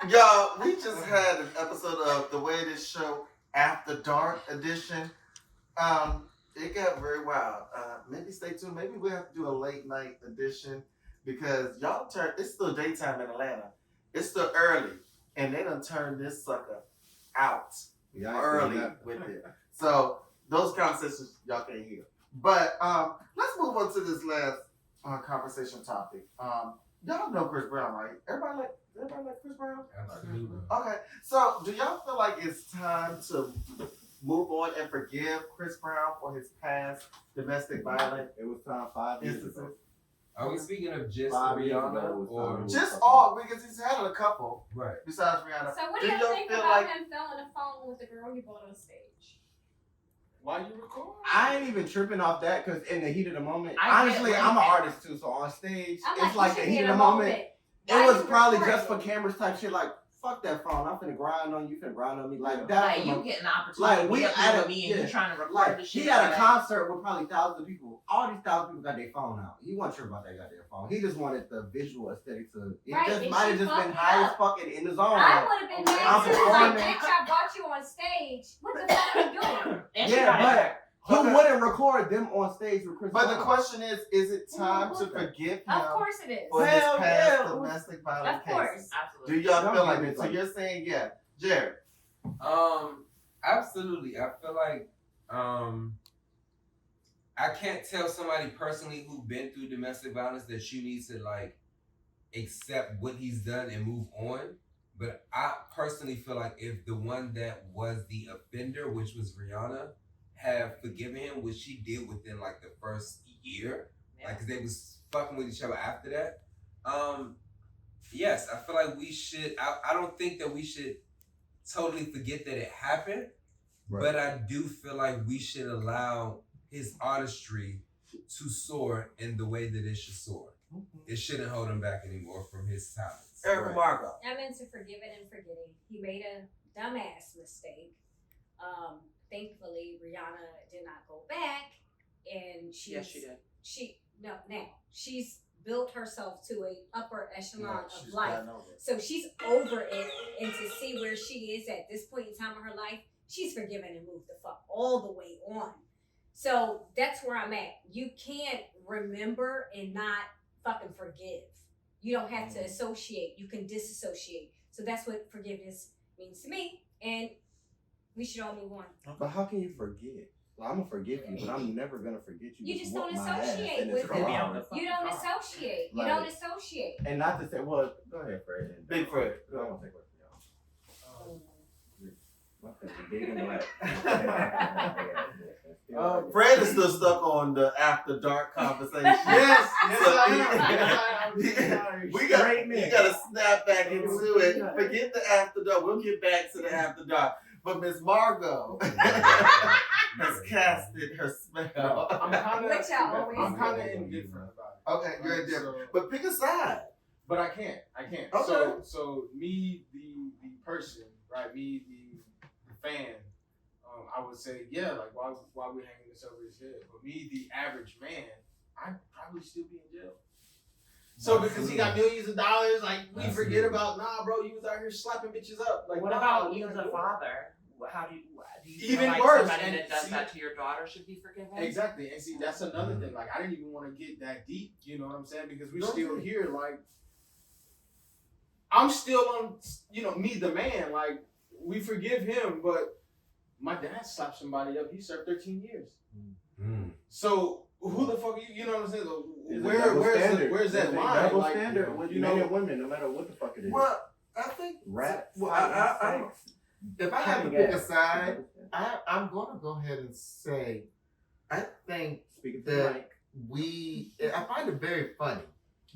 Y'all, we just had an episode of The Way This Show After Dark edition. It got very wild. Maybe stay tuned. Maybe we'll have to do a late night edition because y'all it's still daytime in Atlanta. It's still early. And they done turned this sucker out early with it. So those conversations y'all can't hear. But let's move on to this last conversation topic. Y'all know Chris Brown, right? Everybody like Chris Brown? Absolutely. Okay. So do y'all feel like it's time to move on and forgive Chris Brown for his past domestic violence? It was time 5 years ago. Are we speaking of just 5 years Rihanna ago or Just all, because he's had a couple right? besides Rihanna. So what do y'all think about him filling the phone with the girl he brought on stage? Why you record? I ain't even tripping off that because in the heat of the moment, I honestly, get I'm an what artist too, so on stage, I'm it's like you the should heat be of in the a moment. Why It was you probably recording? just for cameras type shit. Like, fuck that phone. I'm finna grind on you. Finna grind on me. Like that. Like you getting the opportunity Like, to we be up at here a- with me and yeah. you trying to record Like the shit. he had a like- concert with probably thousands of people. All these thousands of people got their phone out. He wasn't sure about that goddamn phone. He just wanted the visual aesthetic to. It Right, just and might have she just been fucked high up. as fucking in the zone. I Like, would have been I'm mad too. Like, performing. bitch, I brought you on stage. What the fuck are you doing? And she yeah, got but who Okay. wouldn't record them on stage with Chris But Brown? the question is it time to Okay. forgive him Of course it is. for his Hell past yeah. domestic violence Of course. cases? Absolutely. Do y'all Don't feel get like me it? So started. you're saying yeah. Jared. Absolutely. I feel like I can't tell somebody personally who's been through domestic violence that you need to like accept what he's done and move on. But I personally feel like if the one that was the offender, which was Rihanna, have forgiven him, which she did within like the first year, like 'cause they was fucking with each other after that. Yes, I feel like we should. I don't think that we should totally forget that it happened, but I do feel like we should allow his artistry to soar in the way that it should soar. It shouldn't hold him back anymore from his talents. Erica Margo. I'm into forgiving and forgetting. He made a dumbass mistake. Thankfully, Rihanna did not go back, and Yes, she did. She's built herself to a upper echelon of she's life. gotten over it. So she's over it, and to see where she is at this point in time in her life, she's forgiven and moved the fuck all the way on. So that's where I'm at. You can't remember and not fucking forgive. You don't have to associate. You can disassociate. So that's what forgiveness means to me, and we should all move on. But how can you forget? Well, I'm gonna forgive you, but I'm never gonna forget you. You just whoop don't my ass associate in this with it. car. You don't associate. You Like- don't associate. And not to say, well, go ahead, Fred. and- Big Fred. I don't want to take work for y'all. My friends are big and black. Fred is still stuck on the after dark conversation. Yes, So- I am. We got Straight you man. gotta snap back into it. Forget the after dark. We'll get back to the after dark. But Miss Margot has casted her spell. I'm kind Which I of. always I'm kind of do. indifferent about it. Okay, you're Right, indifferent. so- But pick a side. But I can't. Okay. So me, the person, right? Me, the fan. I would say, yeah, like why we hanging this over his head? But me, the average man, I'd probably still be in jail. So because he got millions of dollars, like we forget about, nah, bro, you was out here slapping bitches up. Like, What nah, about we you not as a doing father? How do you Even feel like worse, somebody and that does see- that to your daughter should be forgiven? that. Exactly, and see, that's another thing. Like, I didn't even want to get that deep. You know what I'm saying? Because we're Don't still you? here. Like, I'm still on. Me, the man. Like, we forgive him, but my dad slapped somebody up. He served 13 years. So who the fuck you know what I'm saying? It's a Where's It's that a line? double Like, standard with you men know, and women, no matter what the fuck it is. Well, I think Rap. Well, I if I have to pick a side, I I'm gonna go ahead and say I think speaking to the that mic. I find it very funny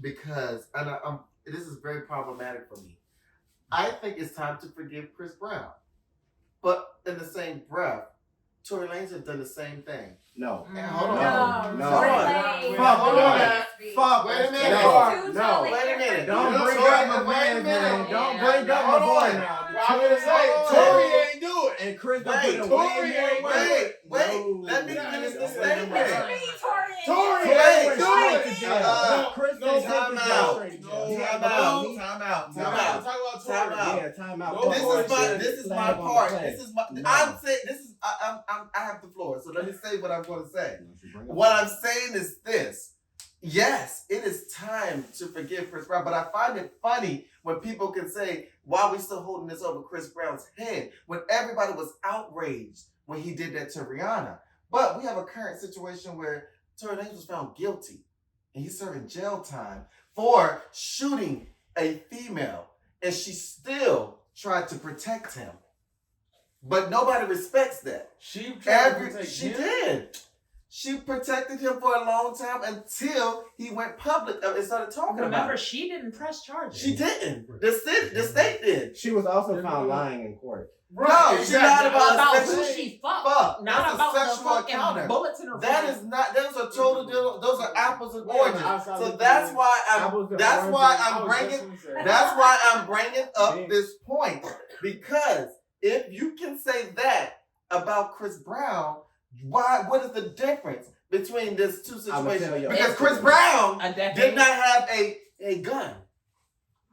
because this is very problematic for me. I think it's time to forgive Chris Brown. But in the same breath, Tory Lanez has done the same thing. No. And hold on. No. Tory Hold on. Lanez. Fuck, hold on. Fuck. Wait a minute. No. Wait a minute. Don't You know, bring Tory- up my wait a man's minute. name. Don't Yeah. bring up my Hold boy on. now. I'm gonna say Hold on. Tory ain't do it. And Chris Wait, done put in Tory way ain't more do work. Wait, No. let me Nah, finish part. play. This is my. No. I'm saying this is. I have the floor, so let me say what I'm going to say. What What I'm saying is this. Yes, it is time to forgive Chris Brown, but I find it funny when people can say, why are we still holding this over Chris Brown's head? When everybody was outraged when he did that to Rihanna. But we have a current situation where Tory Lanez was found guilty and he's serving jail time for shooting a female, and she still tried to protect him. But nobody respects that. She tried to protect She him? did. She protected him for a long time until he went public and started talking about Remember, it. she didn't press charges. She didn't. The state did. She was also found lying in court. No, she lied about about who sex. she fucked, Fuck. not That's a about the sexual fucking encounter. bullets in her That face. is not. Those are total. Those are apples and Wait, oranges. outside So the that's thing, why apples I'm. and That's why oranges, I I'm was bringing. just gonna say. That's why I'm bringing up Big. this point, because if you can say that about Chris Brown, why? What is the difference between these two I'ma tell situations? you. Because Chris Brown A decade. did not have a gun.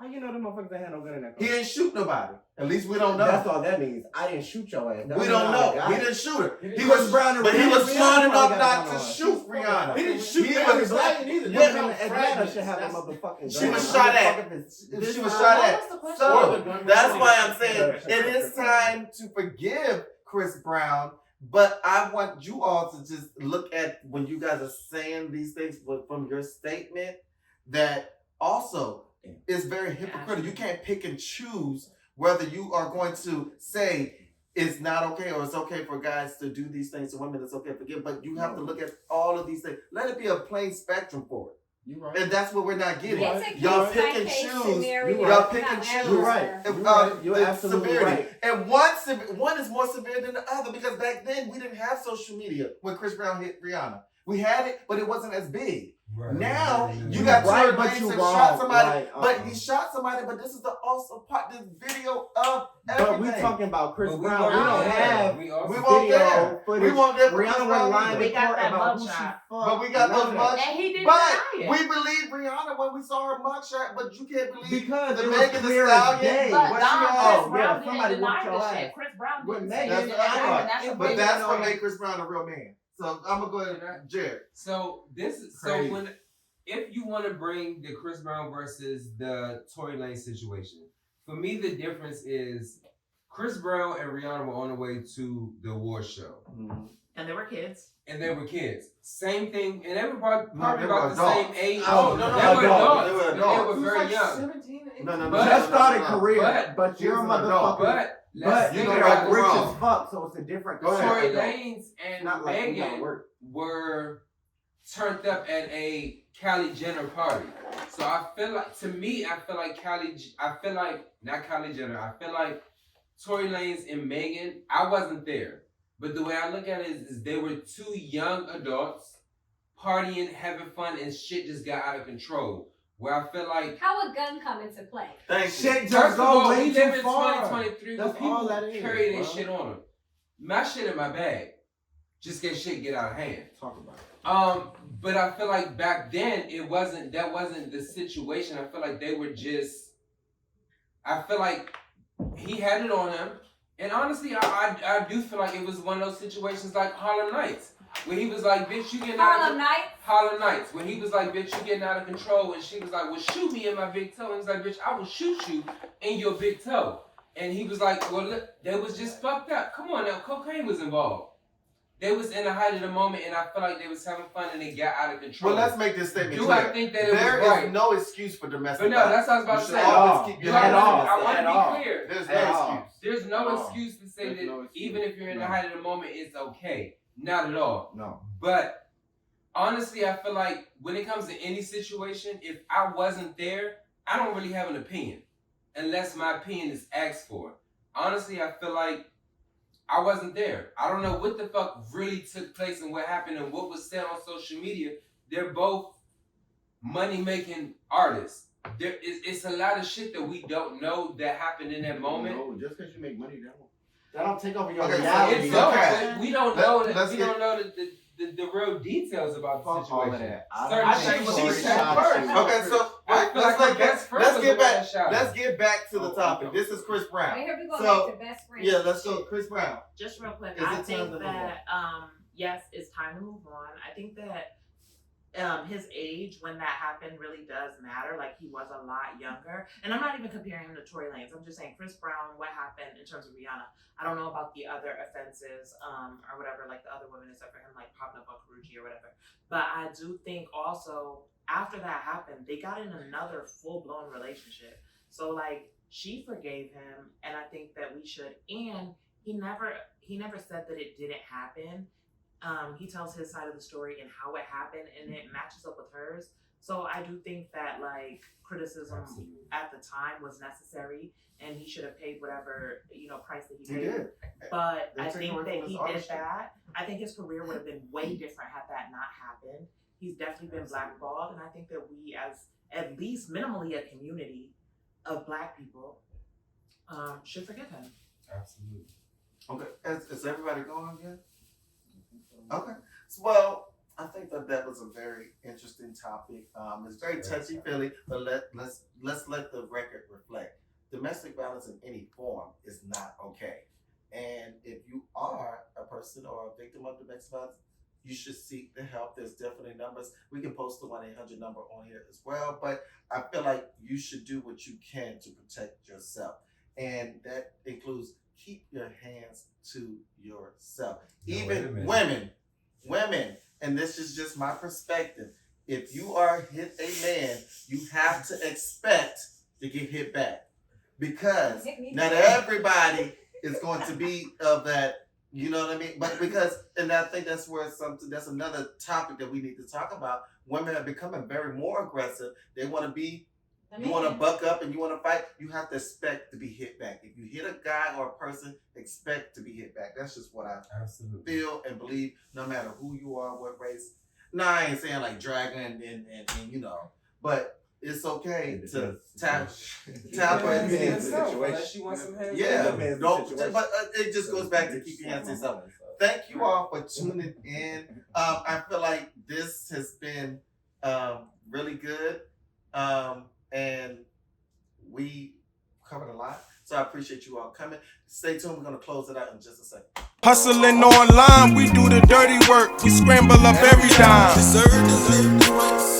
How you know the motherfuckers ain't had no gun in that He car? didn't shoot nobody. At least we don't know. That's all that means. I didn't shoot your ass. We don't know. He didn't shoot her. He He didn't- was Brown and but he Rihanna. was smart Rihanna enough got not a to gun on. shoot Rihanna. He didn't shoot He Eric was Blaine either. Yeah, They Women in found Atlanta fragments. should have a That's- motherfucking gun. She was on. shot at. This She was time- shot What at. was the question? So that's why I'm saying Yeah. it is time to forgive Chris Brown. But I want you all to just look at when you guys are saying these things from your statement that also is very hypocritical. You can't pick and choose whether you are going to say it's not okay or it's okay for guys to do these things to women. It's okay to forgive, but you have to look at all of these things. Let it be a plain spectrum for it. You right. And that's what we're not getting. It's a Y'all case pick by and case choose. scenario, Y'all pick and however. choose. You're right. You're the absolutely severity. right. And one is more severe than the other because back then we didn't have social media when Chris Brown hit Rihanna. We had it, but it wasn't as big. Right. Now you You're got right, Tory but Lanez you that wrong. shot somebody, Like, but he shot somebody. But this is the also part, this video of But we everything. talking about Chris But Brown. We weren't don't there. have We also We won't video there. footage. We won't there for Rihanna Chris was Brown lying either. We in got court that about who mugshot. she fucked. But we got None those of mugs. that. And he didn't But deny it. we believe Rihanna when we saw her mugshot, but you can't believe Because the it was Megan Thee clear as Stallion. day. But What Don, she Chris on? Brown yeah, somebody didn't whooped deny your the ass. shit. Chris Brown With didn't Megan, say That's it the didn't other happen. part. That's But a But big that's what story. made Chris Brown a real man. So I'm gonna go ahead, Jared. So Crazy. if you want to bring the Chris Brown versus the Tory Lanez situation, for me the difference is Chris Brown and Rihanna were on the way to the award show, And they were kids. and they were kids. Same thing, and they were probably they were about the same adults. age. Oh, no, no, they were adults. adults. They were and adults. They were very young. 17 and 18. No. But- Just started career, but- but you're a He was an adult. motherfucker. But But let's you you think know know, about right rich from as wrong. fuck, so it's a different. Go ahead. Tory adult. Lanez and Not like we gotta Megan work. were turned up at a Kylie Jenner party. So I feel like, to me, I feel like not Kylie Jenner, I feel like Tory Lanez and Megan, I wasn't there. But the way I look at it is they were two young adults partying, having fun, and shit just got out of control. Where I feel like, How would gun come into play? Thank you. Shit first just of go all, way we too live in far. 2023 where That's people all that is, carry their bro. shit on them. My shit in my bag. Just get shit get out of hand. Talk about it. But I feel like back then that wasn't the situation. I feel like they were just. I feel like he had it on him, and honestly, I do feel like it was one of those situations like Harlem Nights, where he was like, "Bitch, you getting out Harlem of Night. Harlem Nights," when he was like, "Bitch, you getting out of control," and she was like, "Well, shoot me in my big toe," and he's like, "Bitch, I will shoot you in your big toe," and he was like, "Well, look, they was just fucked up. Come on now, cocaine was involved." They was in the height of the moment, and I feel like they was having fun, and they got out of control. Well, let's make this statement Do clear. I think that it There was right? is no excuse for domestic But no, that's what I was about You to should say. always keep You your know, hands at on all. I yourself. want At to all. be clear. There's At no all. excuse. There's no No. excuse to say There's that no excuse. even if you're in the No. height of the moment, it's okay. Not at all. No. But honestly, I feel like when it comes to any situation, if I wasn't there, I don't really have an opinion unless my opinion is asked for. Honestly, I feel like I wasn't there. I don't know what the fuck really took place and what happened and what was said on social media. They're both money-making artists. It's a lot of shit that we don't know that happened in that moment. No, just because you make money, that don't take over your Okay, so reality. It's okay. so, but we don't know that Let's we get- don't know the the real details about the Fuck all of situation. that. I Certain don't think things she were said shot. first. Okay, so I feel like her best friend let's was get the one back. that shot her. Let's get back to the Oh, topic. okay. This is Chris Brown. Right here we go So, back to best friend. Yeah, let's go, Chris Brown. Just real quick, Is it I time to think move that yes, it's time to move on. I think that his age when that happened really does matter. Like, he was a lot younger, and I'm not even comparing him to Tory Lanez. I'm just saying Chris Brown. What happened in terms of Rihanna? I don't know about the other offenses, or whatever, like the other women except for him, like popping up on Karuchi or whatever. But I do think also after that happened, they got in another full blown relationship. So like, she forgave him, and I think that we should. And he never said that it didn't happen. He tells his side of the story and how it happened, and it matches up with hers. So I do think that like criticism Absolutely. at the time was necessary, and he should have paid whatever price that he He paid. did. But They I took think away that from his he did artistry. that. I think his career would have been way different had that not happened. He's definitely been blackballed, and I think that we, as at least minimally a community of Black people, should forgive him. Absolutely. Okay, is everybody going yet? Okay. Well, I think that was a very interesting topic. It's very touchy feely, but let's let the record reflect. Domestic violence in any form is not okay. And if you are a person or a victim of domestic violence, you should seek the help. There's definitely numbers. We can post the 1-800 number on here as well. But I feel like you should do what you can to protect yourself. And that includes keep your hands to yourself. Now, wait a Even minute. women, and this is just my perspective. If you are hit a man, you have to expect to get hit back. Because Hit me not back. everybody is going to be of that, you know what I mean? But and I think that's another topic that we need to talk about. Women are becoming very more aggressive. They want to be, you want to buck up and you want to fight. You have to expect to be hit back. If you hit a guy or a person, expect to be hit back. That's just what I Absolutely. feel and believe, no matter who you are, what race. No, I ain't saying like dragging and but it's okay to tap her Yeah, in. unless you want some hands. Yeah, Depends on the don't. situation. But it just goes back to keep your hands to yourself. Thank you all for tuning in. I feel like this has been really good, and we covered a lot. So I appreciate you all coming. Stay tuned. We're gonna close it out in just a second. Hustling online, we do the dirty work. We scramble up every dime. Deserve to live twice.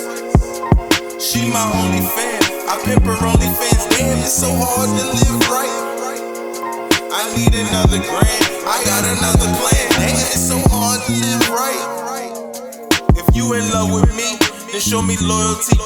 She my only fan. I pimp her only fans. Damn, it's so hard to live right. I need another grand. I got another plan. Damn, it's so hard to live right. If you in love with me, then show me loyalty.